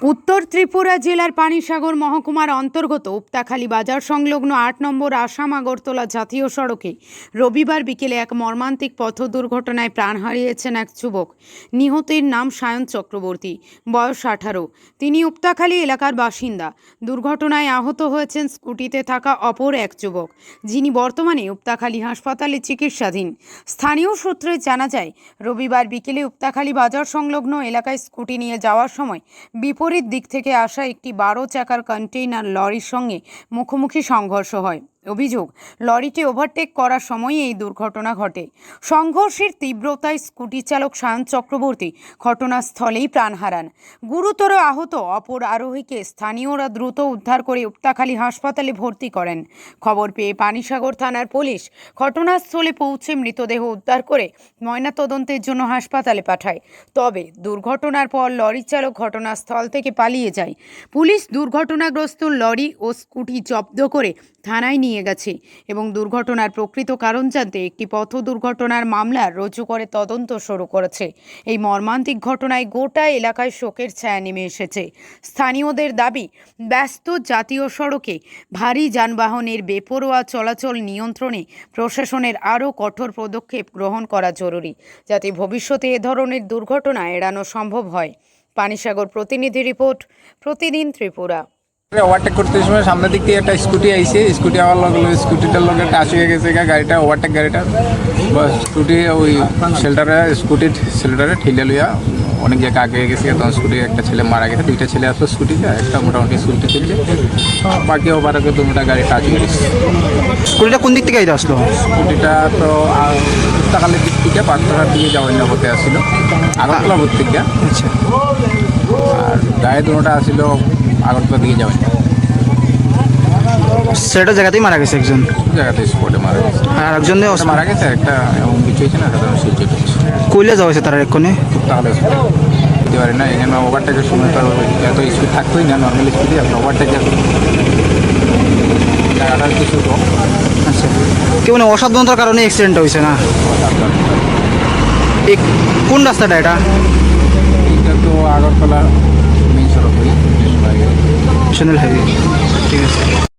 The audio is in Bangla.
উত্তর ত্রিপুরা জেলার পানিসাগর মহকুমার অন্তর্গত উপতাখালী বাজার সংলগ্ন ৮ নম্বর আসাম আগরতলা জাতীয় সড়কে রবিবার বিকেলে এক মর্মান্তিক পথ দুর্ঘটনায় প্রাণ হারিয়েছেন এক যুবক। নিহতের নাম সায়ন চক্রবর্তী, বয়স ১৮। তিনি উপতাখালী এলাকার বাসিন্দা। দুর্ঘটনায় আহত হয়েছেন স্কুটিতে থাকা অপর এক যুবক, যিনি বর্তমানে উপতাখালী হাসপাতালে চিকিৎসাধীন। স্থানীয় সূত্রে জানা যায়, রবিবার বিকেলে উপতাখালী বাজার সংলগ্ন এলাকায় স্কুটি নিয়ে যাওয়ার সময় বিপরীত দিক থেকে আসা একটি ১২ চাকার কন্টেইনার লরির সঙ্গে মুখোমুখি সংঘর্ষ হয়। অভিযোগ, লরিটি ওভারটেক করার সময় এই দুর্ঘটনা ঘটে। সংঘর্ষের তীব্রতায় স্কুটি চালক সায়ন চক্রবর্তী ঘটনাস্থলেই প্রাণ হারান। গুরুতর আহত অপর আরোহীকে স্থানীয়রা দ্রুত উদ্ধার করে উপতাখালী হাসপাতালে ভর্তি করেন। খবর পেয়ে পানিসাগর থানার পুলিশ ঘটনাস্থলে পৌঁছে মৃতদেহ উদ্ধার করে ময়নাতদন্তের জন্য হাসপাতালে পাঠায়। তবে দুর্ঘটনার পর লরি চালক ঘটনাস্থল থেকে পালিয়ে যায়। পুলিশ দুর্ঘটনাগ্রস্ত লরি ও স্কুটি জব্দ করে থানায় নিয়ে গেছে এবং দুর্ঘটনার প্রকৃত কারণ জানতে একটি পথ দুর্ঘটনার মামলা রুজু করে তদন্ত শুরু করেছে। এই মর্মান্তিক ঘটনায় গোটা এলাকায় শোকের ছায়া নেমে এসেছে। স্থানীয়দের দাবি, ব্যস্ত জাতীয় সড়কে ভারী যানবাহনের বেপরোয়া চলাচল নিয়ন্ত্রণে প্রশাসনের আরও কঠোর পদক্ষেপ গ্রহণ করা জরুরি, যাতে ভবিষ্যতে এ ধরনের দুর্ঘটনা এড়ানো সম্ভব হয়। পানিসাগর প্রতিনিধি রিপোর্ট, প্রতিদিন ত্রিপুরা। ওভারটেক করতে সময় সামনের দিক থেকে একটা স্কুটি আইছে, স্কুটি আমার লগে স্কুটিটার লগে টাচ হয়ে গেছে গাড়িটা, ওভারটেক গাড়িটা স্কুটি ওই স্কুটির শেল্টারে ঠেলে লইয়া অনেক জায়গায় আগে গেছে। তখন স্কুটি একটা ছেলে মারা গেছে, দুইটা ছেলে আসলো স্কুটিতে, একটা মোটামুটি স্কুটি চলছে, বাকি ওভারটেকে দুটা গাড়ি টাচ হয়ে গেছে। স্কুটিটা কোন দিক থেকে আসলো? স্কুটিটা তো সকালের দিক থেকে পাঁচটার দিকে যাওয়ার হতে আসছিল, আগরতলা ভোর থেকে। আচ্ছা, আর গায়ে দুটা আসছিল আগরতলা দিকে যাওয়ার, সেটা জায়গাতেই মারা গেছে একজন, জায়গাতে স্পটে মারা গেছে। আর একজন মারা গেছে একটা, এমন কিছু হয়েছে না, সাধারণ শিলচর কইলে যাওয়া হয়েছে তারা এক্ষণে। তাহলে দিতে পারি না, এখানে ওভারটেকের সময় তো এত স্পিড থাকতোই না, নর্মাল স্পিডে আপনার ওভারটেকের জায়গাটা কিছু কম। আচ্ছা, কেউ মানে অসাবধানতার কারণে অ্যাক্সিডেন্ট হয়েছে না? এই কোন রাস্তাটা এটা? এইটা তো আগরতলা মেইন সড়ক, ন্যাশনাল হাইওয়ে। ঠিক আছে।